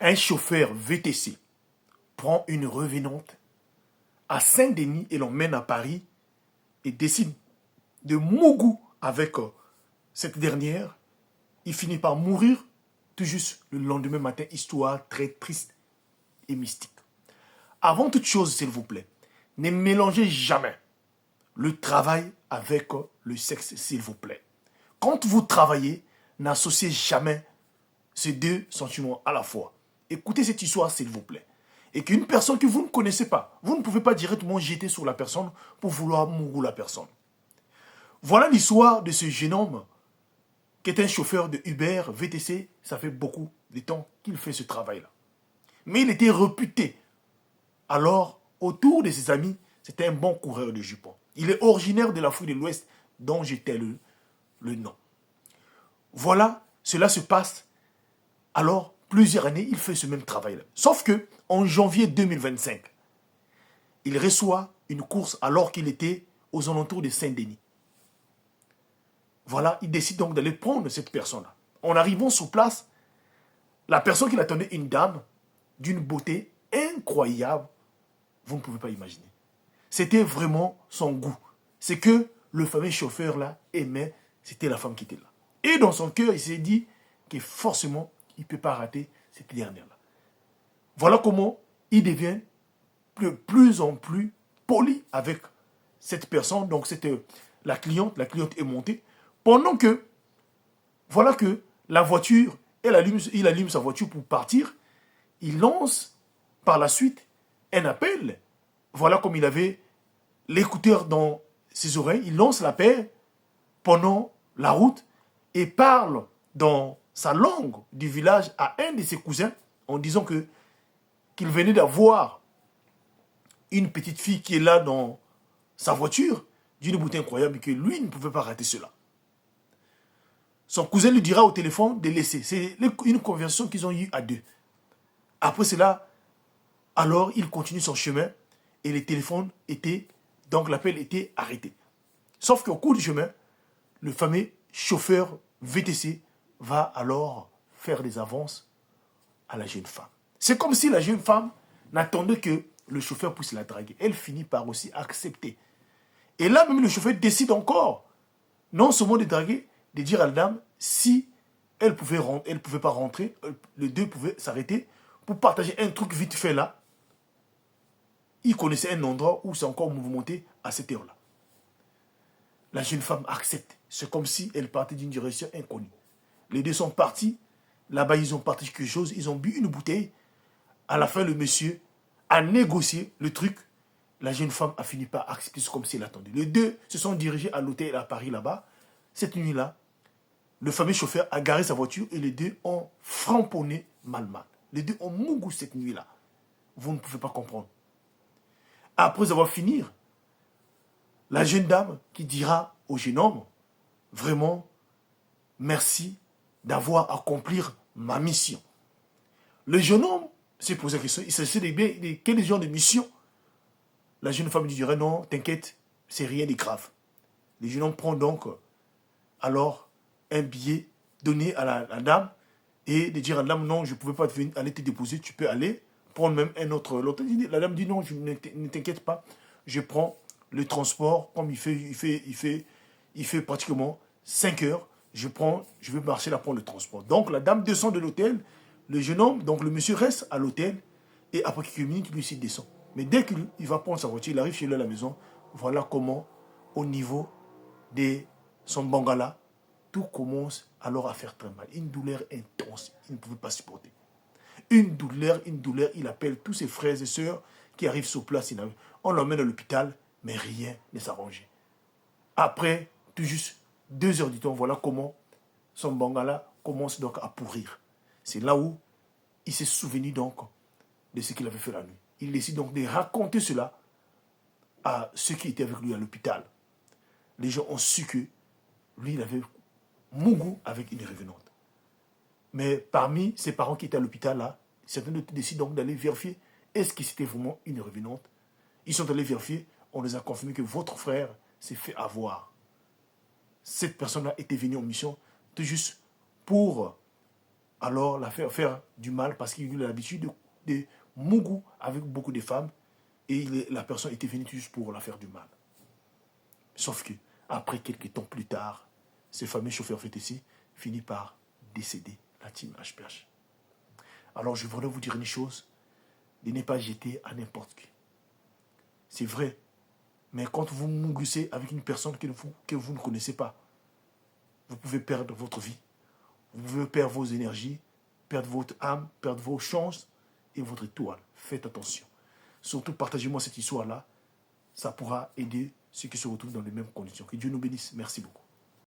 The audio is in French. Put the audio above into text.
Un chauffeur VTC prend une revenante à Saint-Denis et l'emmène à Paris et décide de mougou avec cette dernière. Il finit par mourir tout juste le lendemain matin, histoire très triste et mystique. Avant toute chose, s'il vous plaît, ne mélangez jamais le travail avec le sexe, s'il vous plaît. Quand vous travaillez, n'associez jamais ces deux sentiments à la fois. Écoutez cette histoire, s'il vous plaît. Et qu'une personne que vous ne connaissez pas, vous ne pouvez pas directement jeter sur la personne pour vouloir mourir la personne. Voilà l'histoire de ce jeune homme qui est un chauffeur de Uber, VTC. Ça fait beaucoup de temps qu'il fait ce travail-là. Mais il était réputé. Alors, autour de ses amis, c'était un bon coureur de jupons. Il est originaire de l'Afrique de l'Ouest, dont j'étais le nom. Voilà, cela se passe. Alors, plusieurs années, il fait ce même travail-là. Sauf que, en janvier 2025, il reçoit une course alors qu'il était aux alentours de Saint-Denis. Voilà, il décide donc d'aller prendre cette personne-là. En arrivant sur place, la personne qui l'attendait, une dame d'une beauté incroyable, vous ne pouvez pas imaginer. C'était vraiment son goût. C'est que le fameux chauffeur-là aimait, c'était la femme qui était là. Et dans son cœur, il s'est dit que forcément, il ne peut pas rater cette dernière-là. Voilà comment il devient de plus en plus poli avec cette personne. Donc, c'était la cliente est montée. Pendant que, voilà que la voiture, il allume sa voiture pour partir. Il lance par la suite un appel. Voilà comme il avait l'écouteur dans ses oreilles. Il lance l'appel pendant la route et parle dans sa langue du village à un de ses cousins en disant qu'il venait d'avoir une petite fille qui est là dans sa voiture d'une beauté incroyable et que lui ne pouvait pas rater cela. Son cousin lui dira au téléphone de laisser. C'est une conversation qu'ils ont eue à deux. Après cela, alors il continue son chemin et le téléphone était, donc l'appel était arrêté. Sauf qu'au cours du chemin, le fameux chauffeur VTC va alors faire des avances à la jeune femme. C'est comme si la jeune femme n'attendait que le chauffeur puisse la draguer. Elle finit par aussi accepter. Et là même le chauffeur décide encore, non seulement de draguer, de dire à la dame si elle pouvait pas rentrer, les deux pouvaient s'arrêter pour partager un truc vite fait là. Il connaissait un endroit où c'est encore mouvementé à cette heure-là. La jeune femme accepte. C'est comme si elle partait d'une direction inconnue. Les deux sont partis. Là-bas, ils ont partagé quelque chose. Ils ont bu une bouteille. À la fin, le monsieur a négocié le truc. La jeune femme a fini par accepter. C'est comme si elle attendait. Les deux se sont dirigés à l'hôtel à Paris, là-bas. Cette nuit-là, le fameux chauffeur a garé sa voiture et les deux ont framponné mal. Les deux ont mougou cette nuit-là. Vous ne pouvez pas comprendre. Après avoir fini, la jeune dame qui dira au jeune homme, vraiment, merci d'avoir accompli ma mission. Le jeune homme s'est posé la question, il s'agissait de quel genre de mission? La jeune femme lui dirait, non, t'inquiète, c'est rien de grave. Le jeune homme prend donc alors un billet donné à la dame et de dire à la dame, non, je ne pouvais pas aller te déposer, tu peux aller prendre même un autre. La dame dit, non, ne t'inquiète pas, je prends le transport, comme il fait pratiquement 5 heures, je vais marcher là prendre le transport. Donc la dame descend de l'hôtel, le jeune homme, donc le monsieur reste à l'hôtel, et après quelques minutes, lui aussi descend. Mais dès qu'il va prendre sa voiture, il arrive chez lui à la maison, voilà comment, au niveau de son bangala, tout commence alors à faire très mal. Une douleur intense, il ne pouvait pas supporter. Une douleur, il appelle tous ses frères et sœurs qui arrivent sur place, on l'emmène à l'hôpital, mais rien ne s'arrangeait. Après, tout juste 2 heures du temps, voilà comment son bangala commence donc à pourrir. C'est là où il s'est souvenu donc de ce qu'il avait fait la nuit. Il décide donc de raconter cela à ceux qui étaient avec lui à l'hôpital. Les gens ont su que lui, il avait mougou avec une revenante. Mais parmi ses parents qui étaient à l'hôpital là, certains décident donc d'aller vérifier est-ce que c'était vraiment une revenante. Ils sont allés vérifier, on les a confirmé que votre frère s'est fait avoir. Cette personne-là était venue en mission tout juste pour alors la faire du mal parce qu'il a l'habitude de mougou avec beaucoup de femmes et la personne était venue juste pour la faire du mal. Sauf que, après quelques temps plus tard, ce fameux chauffeur FTC finit par décéder, la team HPH. Alors je voudrais vous dire une chose, de ne pas jeter à n'importe qui. C'est vrai, mais quand vous mouglissez avec une personne que vous ne connaissez pas, vous pouvez perdre votre vie, vous pouvez perdre vos énergies, perdre votre âme, perdre vos chances et votre étoile. Faites attention. Surtout, partagez-moi cette histoire-là. Ça pourra aider ceux qui se retrouvent dans les mêmes conditions. Que Dieu nous bénisse. Merci beaucoup.